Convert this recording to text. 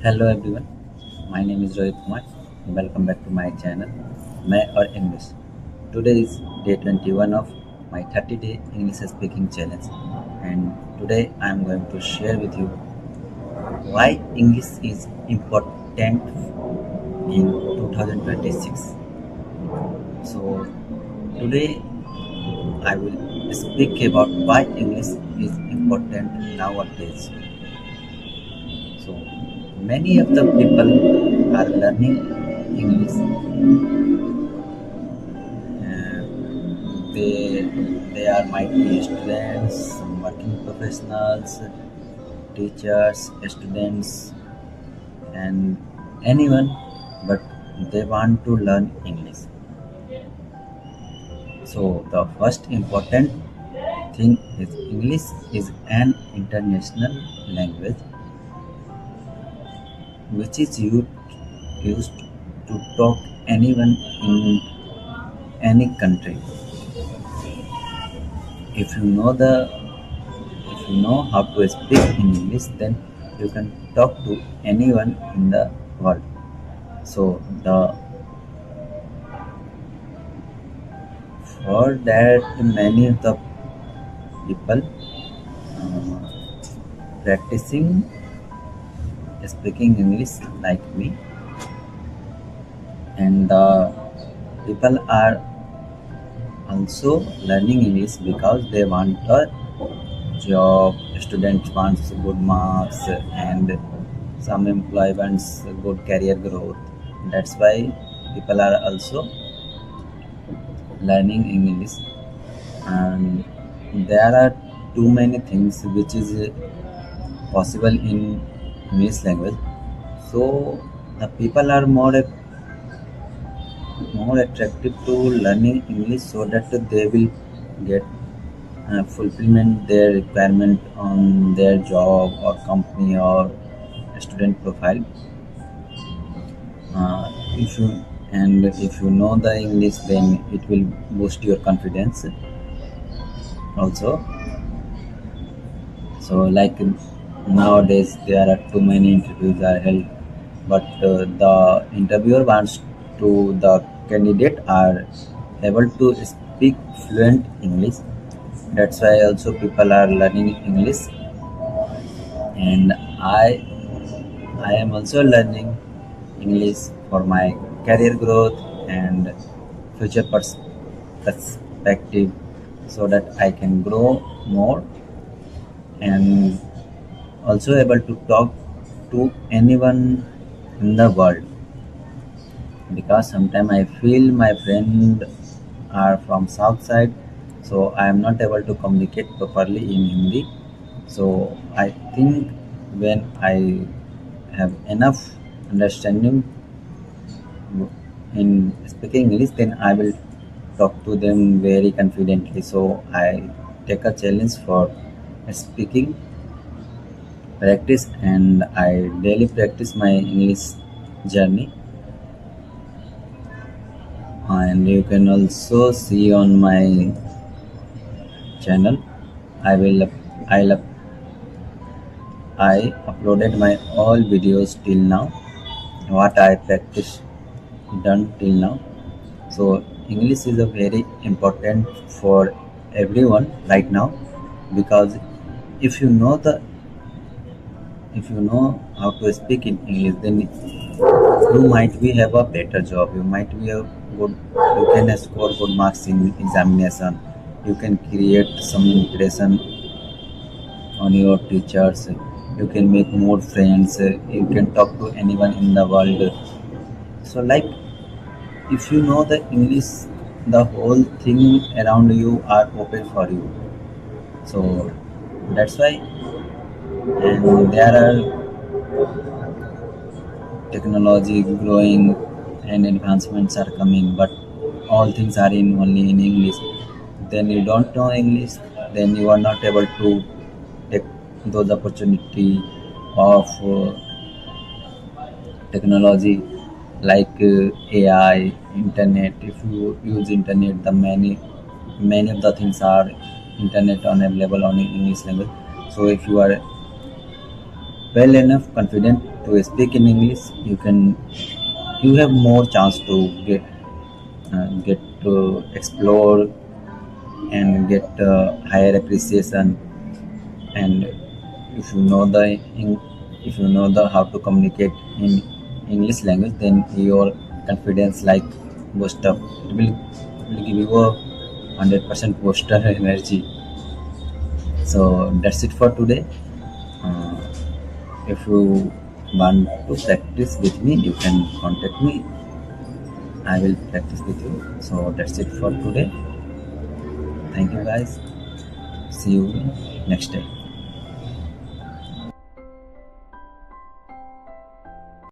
Hello everyone, my name is Rohit Kumar. Welcome back to my channel, May or English. Today is day 21 of my 30-day English speaking challenge, and today I am going to share with you why English is important in 2026. So today I will speak about why English is important nowadays. So many of the people are learning English. They are might be students, working professionals, teachers, students, and anyone, but they want to learn English. So the first important thing is English is an international language which is used to talk anyone in any country. If you know the if you know how to speak in English, then you can talk to anyone in the world. So the for that many of the people practicing speaking English like me, and the people are also learning English because they want a job. Students wants good marks and some employee wants good career growth. That's why people are also learning English, and there are too many things which is possible in English language. So the people are more attractive to learning English so that they will get fulfillment their requirement on their job or company or student profile. If you and if you know the English, then it will boost your confidence also. So like nowadays there are too many interviews are held, but the interviewer wants to the candidate are able to speak fluent English. That's why also people are learning English, and I am also learning English for my career growth and future perspective, so that I can grow more and also able to talk to anyone in the world. Because sometimes I feel my friend are from south side, so I am not able to communicate properly in Hindi. So I think when I have enough understanding in speaking English, then I will talk to them very confidently. So I take a challenge for speaking practice, and I daily practice my English journey. And you can also see on my channel, I will I'll I uploaded my all videos till now, what I practiced done till now. So English is a very important for everyone right now, because if you know the if you know how to speak in English, then you might be have a better job. You might be a good. You can score good marks in examination. You can create some impression on your teachers. You can make more friends. You can talk to anyone in the world. So like if you know the English, the whole thing around you are open for you. So that's why, and there are technology growing and advancements are coming, but all things are in only in English. Then you don't know English, then you are not able to take those opportunity of technology like AI, internet. If you use internet, the many of the things are internet on available on English language. So if you are well enough confident to speak in English, you have more chance to get to explore and get higher appreciation. And if you know the if you know the how to communicate in English language, then your confidence like boost up. It will give you a 100% booster energy. So that's it for today. Uh, if you want to practice with me, you can contact me. I will practice with you. So that's it for today. Thank you guys. See you next time.